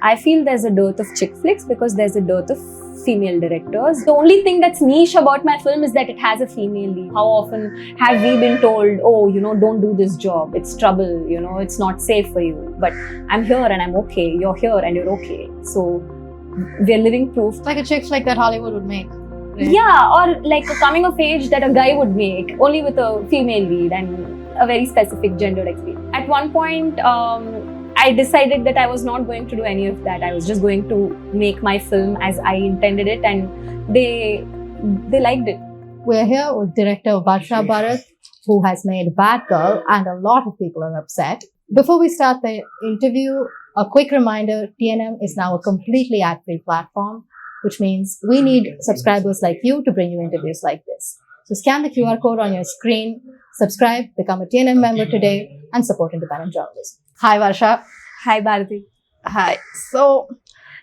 I feel there's a dearth of chick flicks because there's a dearth of female directors. The only thing that's niche about my film is that it has a female lead. How often have we been told, oh, don't do this job, it's trouble, it's not safe for you. But I'm here and I'm okay, you're here and you're okay. So we're living proof. It's like a chick flick that Hollywood would make. Right? Yeah, or like a coming of age that a guy would make, only with a female lead and a very specific gendered experience. At one point, I decided that I was not going to do any of that. I was just going to make my film as I intended it, and they liked it. We're here with director Varsha Bharath, who has made Bad Girl, and a lot of people are upset. Before we start the interview, a quick reminder, TNM is now a completely ad-free platform, which means we need subscribers like you to bring you interviews like this. So scan the QR code on your screen, subscribe, become a TNM member today, and support independent journalism. Hi, Varsha. Hi, Bharathy. Hi. So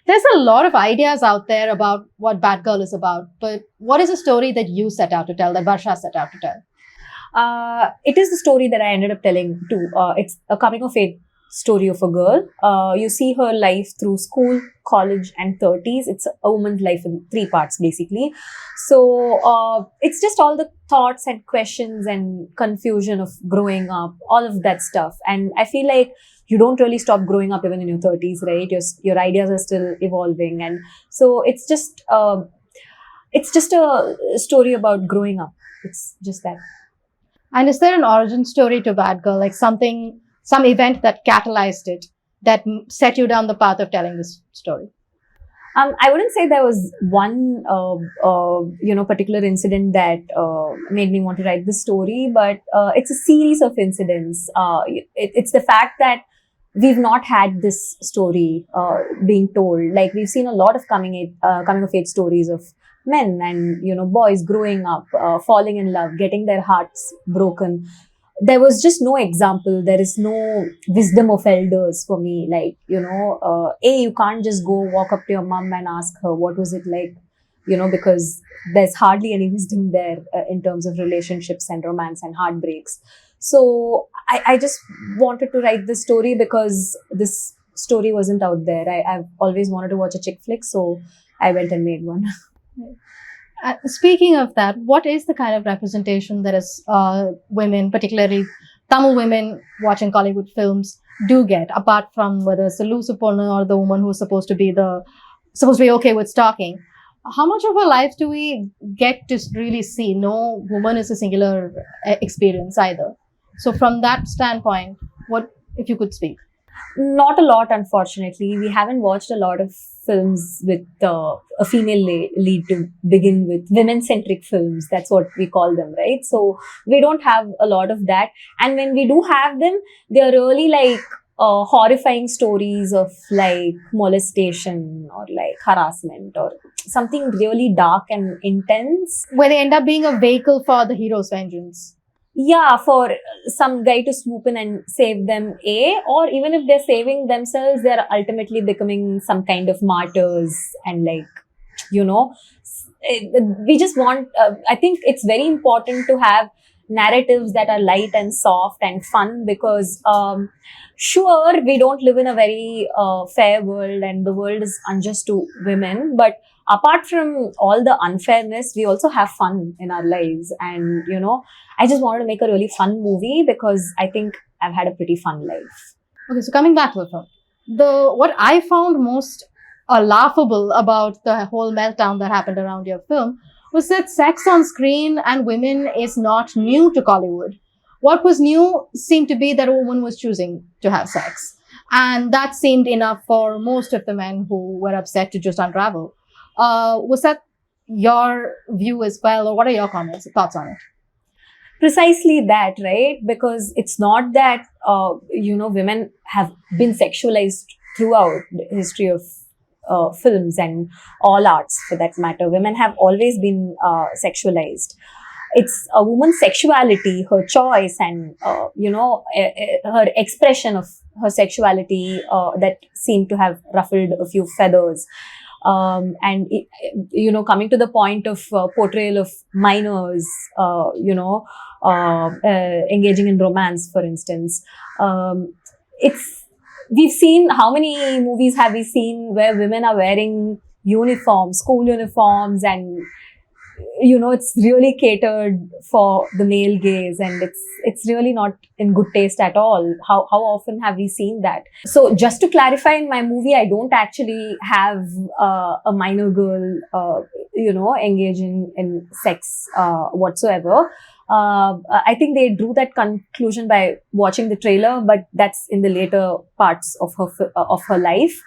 there's a lot of ideas out there about what Bad Girl is about, but what is the story that you set out to tell, that Varsha set out to tell? It is the story that I ended up telling too. It's a coming of age story of a girl. You see her life through school, college and 30s. It's a woman's life in 3 parts basically. So it's just all the thoughts and questions and confusion of growing up, all of that stuff. And I feel like you don't really stop growing up even in your 30s, right? Your ideas are still evolving. And so it's just a story about growing up. It's just that. And is there an origin story to Bad Girl, like some event that catalyzed it, that set you down the path of telling this story? I wouldn't say there was one, particular incident that made me want to write this story, but it's a series of incidents. It's the fact that we've not had this story being told. Like, we've seen a lot of coming of age stories of men and, boys growing up, falling in love, getting their hearts broken. There was just no example. There is no wisdom of elders for me. Like, you can't just go walk up to your mom and ask her, what was it like? Because there's hardly any wisdom there in terms of relationships and romance and heartbreaks. So I just wanted to write this story because this story wasn't out there. I've always wanted to watch a chick flick, so I went and made one. Speaking of that, what is the kind of representation that is women, particularly Tamil women watching Kollywood films, do get, apart from whether it's the loose opponent or the woman who's supposed to be okay with stalking? How much of our lives do we get to really see? No woman is a singular experience either. So from that standpoint, what if you could speak? Not a lot, unfortunately. We haven't watched a lot of films with a female lead to begin with. Women-centric films, that's what we call them, right? So we don't have a lot of that. And when we do have them, they're really like horrifying stories of like molestation or like harassment or something really dark and intense. Where they end up being a vehicle for the hero's vengeance. Yeah, for some guy to swoop in and save them, or even if they're saving themselves, they're ultimately becoming some kind of martyrs. And like, we just want, I think it's very important to have narratives that are light and soft and fun, because sure, we don't live in a very fair world and the world is unjust to women, but apart from all the unfairness, we also have fun in our lives. And, I just wanted to make a really fun movie because I think I've had a pretty fun life. Okay, so coming back to the film, what I found most laughable about the whole meltdown that happened around your film was that sex on screen and women is not new to Kollywood. What was new seemed to be that a woman was choosing to have sex. And that seemed enough for most of the men who were upset to just unravel. Was that your view as well, or what are your thoughts on it? Precisely that, right? Because it's not that, women have been sexualized throughout the history of films and all arts for that matter. Women have always been sexualized. It's a woman's sexuality, her choice, and, her expression of her sexuality that seemed to have ruffled a few feathers. And, coming to the point of portrayal of minors, engaging in romance, for instance, it's we've seen, how many movies have we seen where women are wearing uniforms, school uniforms, and it's really catered for the male gaze, and it's really not in good taste at all. How often have we seen that? So just to clarify, in my movie, I don't actually have a minor girl, engaging in sex whatsoever. I think they drew that conclusion by watching the trailer, but that's in the later parts of her life.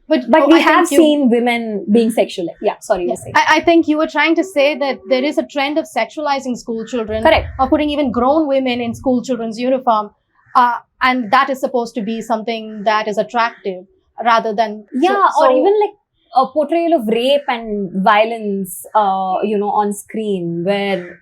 But we have seen women being sexual. Yeah, sorry, you're saying. I think you were trying to say that there is a trend of sexualizing school children. Correct. Or putting even grown women in school children's uniform. And that is supposed to be something that is attractive rather than... or even like a portrayal of rape and violence, on screen, where,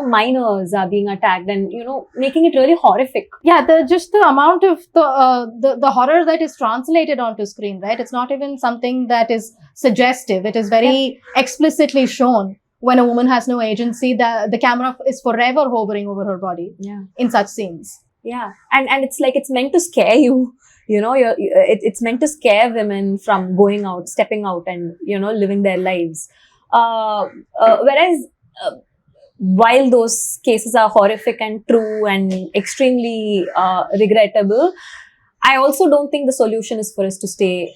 minors are being attacked and, making it really horrific. Yeah, the amount of the horror that is translated onto screen, right? It's not even something that is suggestive. It is very explicitly shown. When a woman has no agency, the camera is forever hovering over her body. Yeah. In such scenes. Yeah, and it's like it's meant to scare you. It's meant to scare women from going out, stepping out, and living their lives. Whereas, while those cases are horrific and true and extremely regrettable, I also don't think the solution is for us to stay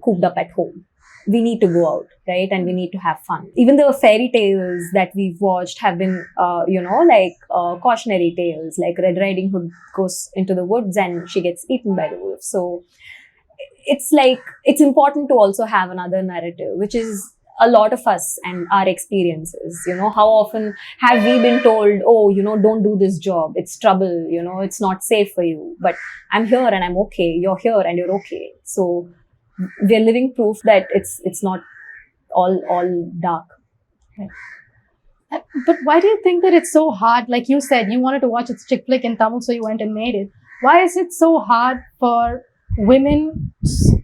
cooped up at home. We need to go out, right? And we need to have fun. Even the fairy tales that we've watched have been, cautionary tales, like Red Riding Hood goes into the woods and she gets eaten by the wolf. So it's like, it's important to also have another narrative, which is a lot of us and our experiences. How often have we been told, oh, don't do this job. It's trouble, it's not safe for you. But I'm here and I'm okay. You're here and you're okay. So we're living proof that it's not all dark. Right. But why do you think that it's so hard? Like you said, you wanted to watch a chick flick in Tamil, so you went and made it. Why is it so hard for women,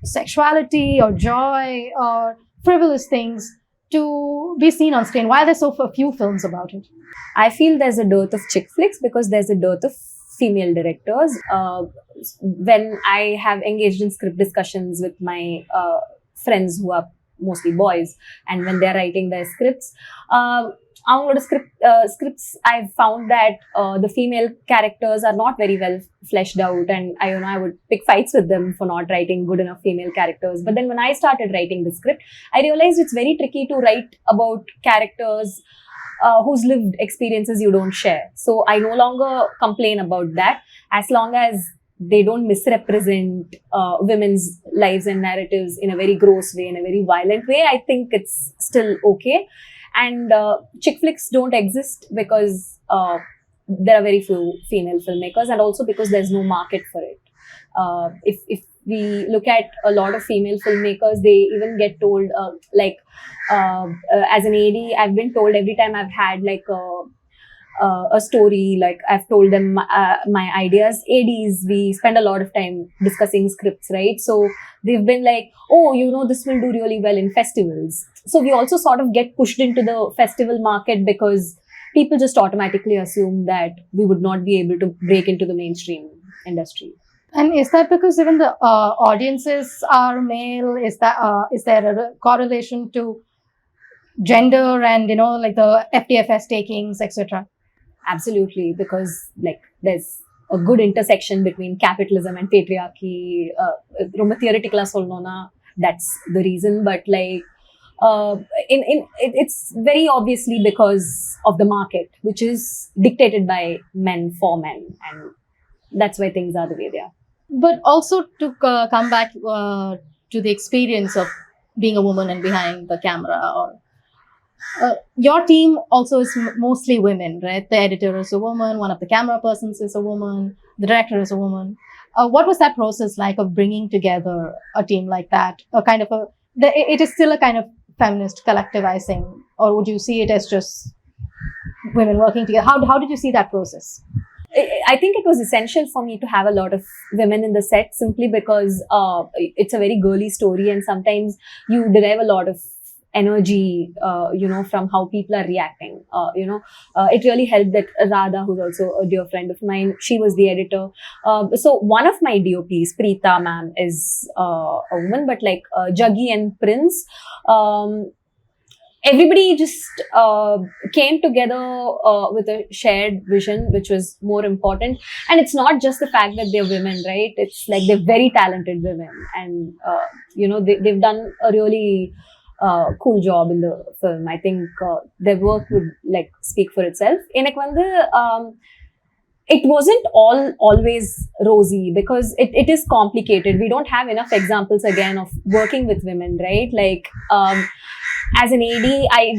sexuality or joy or frivolous things to be seen on screen? Why are there so few films about it? I feel there's a dearth of chick flicks because there's a dearth of female directors. When I have engaged in script discussions with my friends who are mostly boys, and when they're writing their scripts, scripts, I've found that the female characters are not very well fleshed out, and I would pick fights with them for not writing good enough female characters. But then when I started writing the script, I realized it's very tricky to write about characters whose lived experiences you don't share. So I no longer complain about that, as long as they don't misrepresent women's lives and narratives in a very gross way, in a very violent way. I think it's still okay. And chick flicks don't exist because there are very few female filmmakers, and also because there's no market for it. If we look at a lot of female filmmakers, they even get told, as an AD, I've been told every time I've had like a story, like I've told them my ideas. ADs, we spend a lot of time discussing scripts, right? So they've been like, oh, this will do really well in festivals. So we also sort of get pushed into the festival market because people just automatically assume that we would not be able to break into the mainstream industry. And is that because even the audiences are male? Is there a correlation to gender and like the FTFS takings, etc.? Absolutely, because like there's a good intersection between capitalism and patriarchy. Theoretically, that's the reason. But like, it's very obviously because of the market, which is dictated by men for men, and that's why things are the way they are. But also to come back to the experience of being a woman and behind the camera, or your team also is mostly women, right? The editor is a woman, one of the camera persons is a woman, the director is a woman. What was that process like of bringing together a team like that? It is still a kind of feminist collectivizing, or would you see it as just women working together? How did you see that process? I think it was essential for me to have a lot of women in the set, simply because it's a very girly story, and sometimes you derive a lot of energy, from how people are reacting. It really helped that Radha, who's also a dear friend of mine, she was the editor. So one of my DOPs, Preeta ma'am, is a woman, but like Jaggi and Prince, everybody just came together with a shared vision, which was more important. And it's not just the fact that they're women, right? It's like they're very talented women, and they've done a really cool job in the film. I think their work would like speak for itself. It wasn't always rosy, because it is complicated. We don't have enough examples again of working with women, right? Like as an AD, I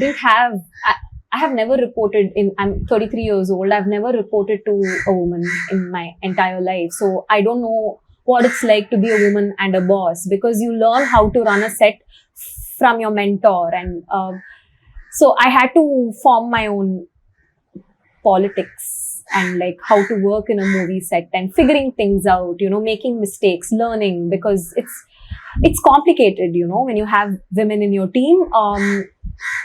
have never reported I'm 33 years old. I've never reported to a woman in my entire life. So I don't know what it's like to be a woman and a boss, because you learn how to run a set from your mentor. And so I had to form my own politics and like how to work in a movie set and figuring things out, making mistakes, learning, because it's complicated, when you have women in your team.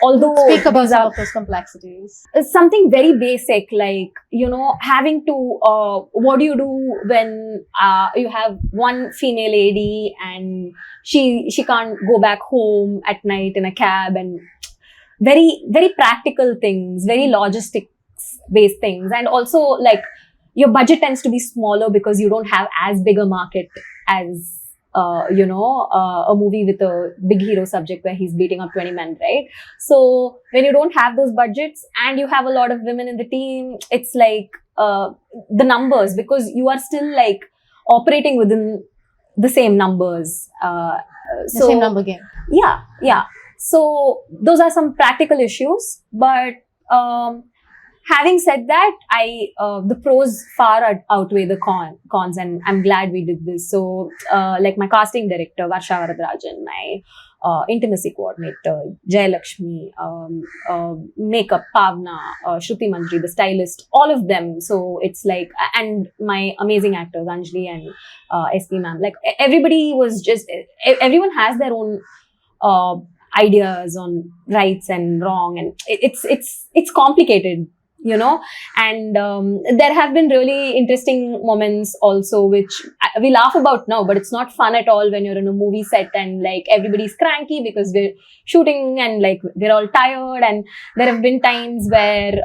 Although Speak about some of those complexities. Something very basic, like, having to, what do you do when you have one female lady and she can't go back home at night in a cab, and very, very practical things, very logistics based things. And also like your budget tends to be smaller because you don't have as big a market as a movie with a big hero subject where he's beating up 20 men, right? So when you don't have those budgets and you have a lot of women in the team, it's like the numbers, because you are still like operating within the same numbers. The same number game. Yeah. So those are some practical issues, but having said that, the pros far outweigh the cons, and I'm glad we did this. So, like my casting director, Varsha Bharath, my intimacy coordinator, Jayalakshmi, makeup, Pavna, Shruti Mandri, the stylist, all of them. So it's like, and my amazing actors, Anjali and SP ma'am, like everybody was just, everyone has their own ideas on rights and wrong, and it's complicated. And there have been really interesting moments also, which we laugh about now, but it's not fun at all when you're in a movie set and like everybody's cranky because we're shooting and like we're all tired. And there have been times where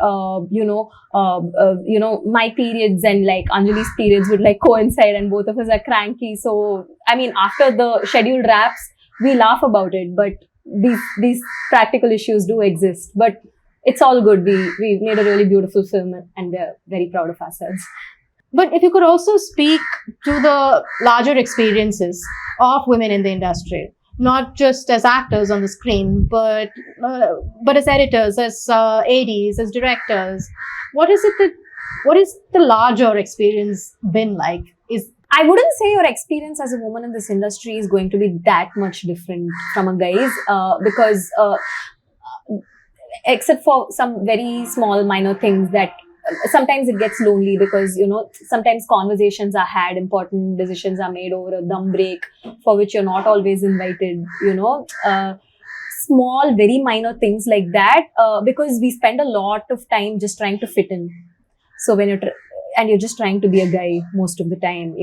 my periods and like Anjali's periods would like coincide, and both of us are cranky. So I mean, after the schedule wraps, we laugh about it, but these practical issues do exist. But it's all good. We've made a really beautiful film, and we're very proud of ourselves. But if you could also speak to the larger experiences of women in the industry, not just as actors on the screen, but as editors, as ADs, as directors, what is the larger experience been like? I wouldn't say your experience as a woman in this industry is going to be that much different from a guy's, because except for some very small minor things that sometimes it gets lonely, because sometimes conversations are had, important decisions are made over a dum break for which you're not always invited, small very minor things like that, because we spend a lot of time just trying to fit in. So when you're just trying to be a guy most of the time,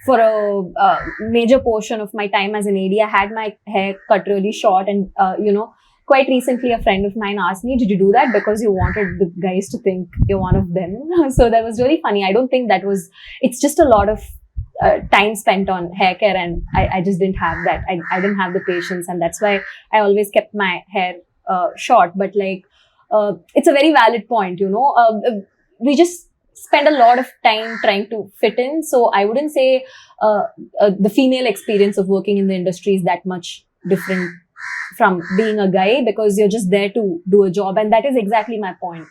for a major portion of my time as an AD, I had my hair cut really short, and quite recently, a friend of mine asked me, did you do that because you wanted the guys to think you're one of them? So that was really funny. I don't think it's just a lot of time spent on hair care, and I just didn't have that. I didn't have the patience, and that's why I always kept my hair short. But like, it's a very valid point, we just spend a lot of time trying to fit in. So I wouldn't say the female experience of working in the industry is that much different from being a guy, because you're just there to do a job. And that is exactly my point.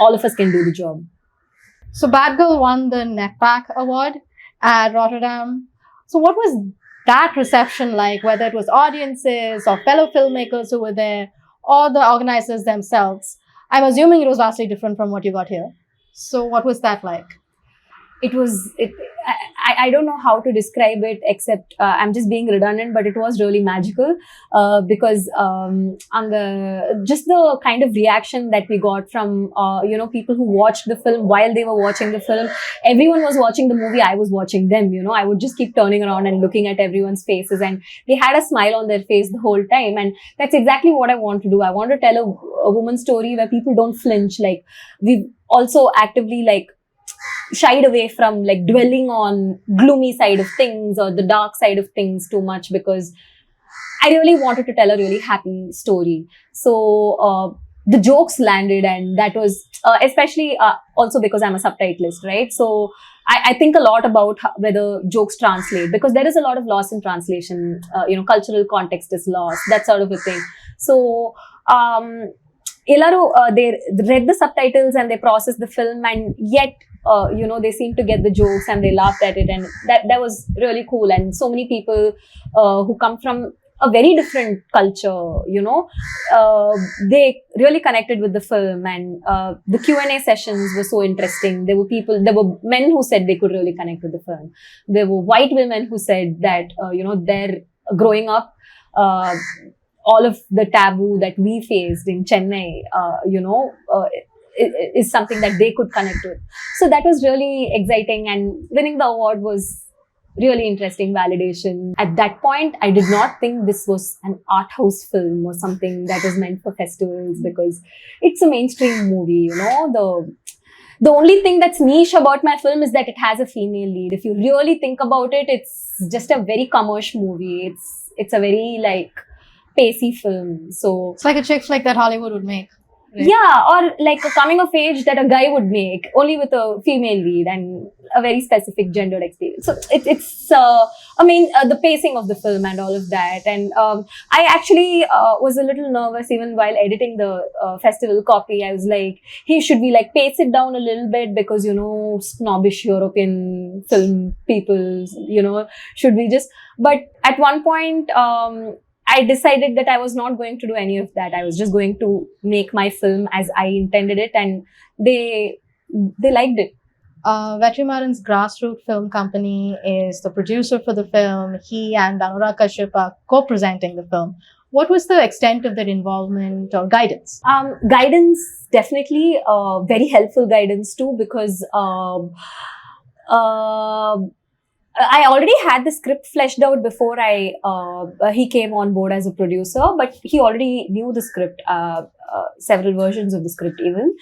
All of us can do the job. So Bad Girl won the NETPAC award at Rotterdam. So what was that reception like, whether it was audiences or fellow filmmakers who were there or the organizers themselves? I'm assuming it was vastly different from what you got here. So what was that like? it was it I don't know how to describe it, except I'm just being redundant, but it was really magical, because on the just the kind of reaction that we got from people who watched the film while they were watching the film. Everyone was watching the movie, I was watching them. I would just keep turning around and looking at everyone's faces, and they had a smile on their face the whole time. And that's exactly what I want to do. I want to tell a woman's story where people don't flinch. Like, we've also actively like shied away from like dwelling on gloomy side of things or the dark side of things too much, because I really wanted to tell a really happy story. So the jokes landed, and that was especially also because I'm a subtitlist, right? So I think a lot about whether jokes translate, because there is a lot of loss in translation. Cultural context is lost, that sort of a thing. So Elaru, they read the subtitles and they processed the film, and yet they seemed to get the jokes and they laughed at it, and that was really cool. And so many people who come from a very different culture, they really connected with the film. And the Q&A sessions were so interesting. There were men who said they could really connect with the film. There were white women who said that they're growing up, all of the taboo that we faced in Chennai, is something that they could connect with. So that was really exciting, and winning the award was really interesting validation. At that point, I did not think this was an art house film or something that was meant for festivals, because it's a mainstream movie. The only thing that's niche about my film is that it has a female lead. If you really think about it, it's just a very commercial movie. It's a very like pacey film. So It's like a chick flick that Hollywood would make. Right? yeah, or like a coming of age that a guy would make, only with a female lead and a very specific gendered experience. So it's the pacing of the film and all of that. And I actually was a little nervous even while editing the festival copy. I was like, hey, should we like pace it down a little bit, because snobbish European film people, should we just? But at one point, I decided that I was not going to do any of that. I was just going to make my film as I intended it, and they liked it. Vetrimaran's Grassroots Film Company is the producer for the film. He and Anurag Kashyap are co-presenting the film. What was the extent of their involvement or guidance? Guidance, definitely, very helpful guidance too, because I already had the script fleshed out before he came on board as a producer, but he already knew the script, several versions of the script even.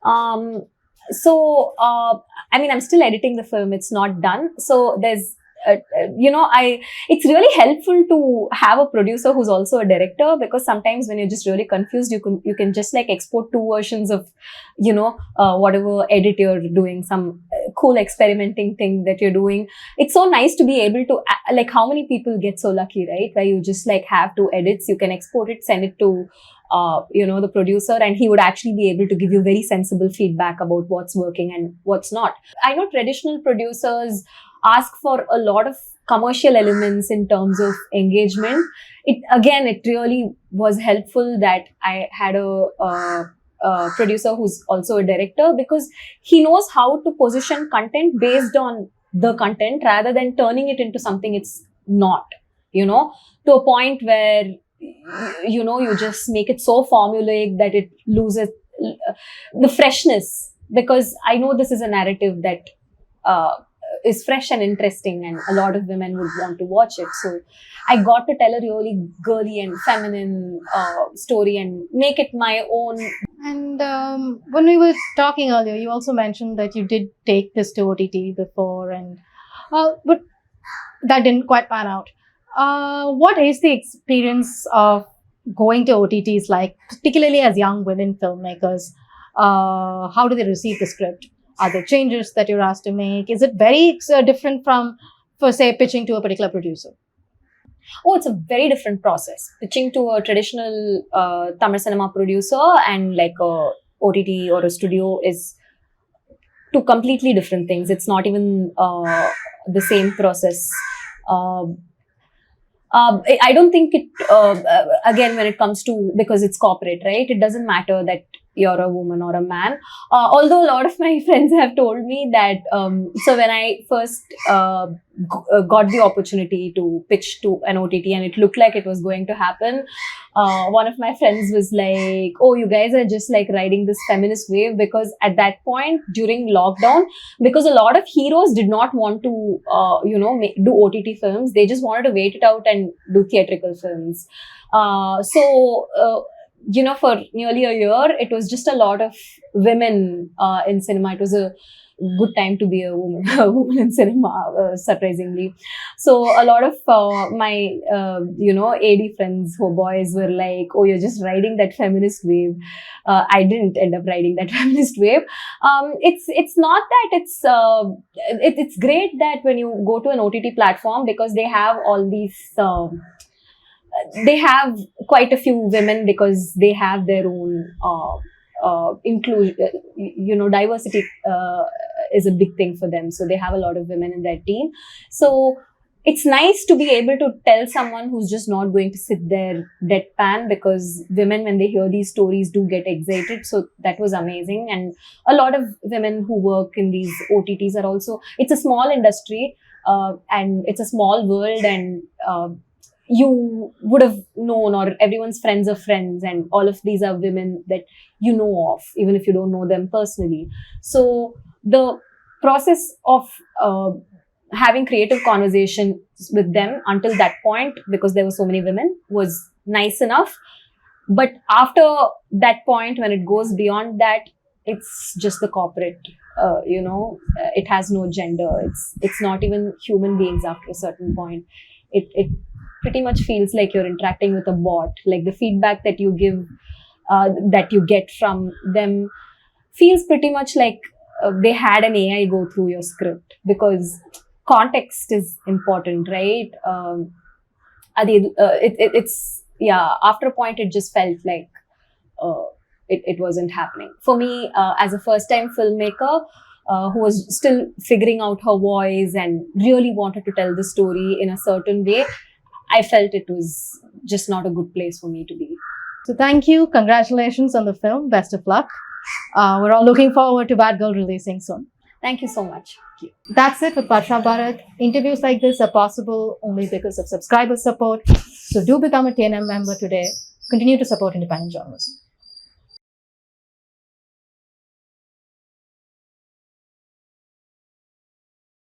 I'm still editing the film. It's not done. So there's, it's really helpful to have a producer who's also a director, because sometimes when you're just really confused, you can just like export two versions of, whatever edit you're doing, some cool experimenting thing that you're doing. It's so nice to be able to, like, how many people get so lucky, right? Where you just like have two edits, you can export it, send it to the producer, and he would actually be able to give you very sensible feedback about what's working and what's not. I know traditional producers ask for a lot of commercial elements in terms of engagement. It really was helpful that I had a producer who's also a director, because he knows how to position content based on the content rather than turning it into something it's not, to a point where you just make it so formulaic that it loses the freshness. Because I know this is a narrative that is fresh and interesting, and a lot of women would want to watch it. So I got to tell a really girly and feminine story and make it my own. And when we were talking earlier, you also mentioned that you did take this to OTT before, and but that didn't quite pan out. What is the experience of going to OTTs like, particularly as young women filmmakers? How do they receive the script? Are there changes that you're asked to make? Is it very different from, for say, pitching to a particular producer? Oh, it's a very different process. Pitching to a traditional Tamil cinema producer and like a OTT or a studio is two completely different things. It's not even the same process. I don't think it, again, when it comes to, because it's corporate, right? It doesn't matter that you're a woman or a man. Although a lot of my friends have told me that, so when I first got the opportunity to pitch to an OTT and it looked like it was going to happen, one of my friends was like, oh, you guys are just like riding this feminist wave, because at that point during lockdown, because a lot of heroes did not want to, do OTT films. They just wanted to wait it out and do theatrical films. For nearly a year, it was just a lot of women in cinema. It was a good time to be a woman, a woman in cinema, surprisingly. So a lot of my, AD friends who boys were like, oh, you're just riding that feminist wave. I didn't end up riding that feminist wave. It's not that it's great that when you go to an OTT platform, because they have all these, they have quite a few women, because they have their own inclusion, diversity is a big thing for them. So they have a lot of women in their team. So it's nice to be able to tell someone who's just not going to sit there deadpan, because women, when they hear these stories, do get excited. So that was amazing. And a lot of women who work in these OTTs are also, it's a small industry, and it's a small world, and you would have known, or everyone's friends of friends, and all of these are women that you know of, even if you don't know them personally. So the process of having creative conversations with them until that point, because there were so many women, was nice enough. But after that point, when it goes beyond that, it's just the corporate, it has no gender. It's not even human beings after a certain point. It pretty much feels like you're interacting with a bot. Like the feedback that you give, that you get from them, feels pretty much like they had an AI go through your script, because context is important, right? After a point, it just felt like it wasn't happening. For me, as a first-time filmmaker, who was still figuring out her voice and really wanted to tell the story in a certain way, I felt it was just not a good place for me to be. So thank you. Congratulations on the film. Best of luck. We're all looking forward to Bad Girl releasing soon. Thank you so much. That's it with Varsha Bharath. Interviews like this are possible only because of subscriber support. So do become a TNM member today. Continue to support independent journalism.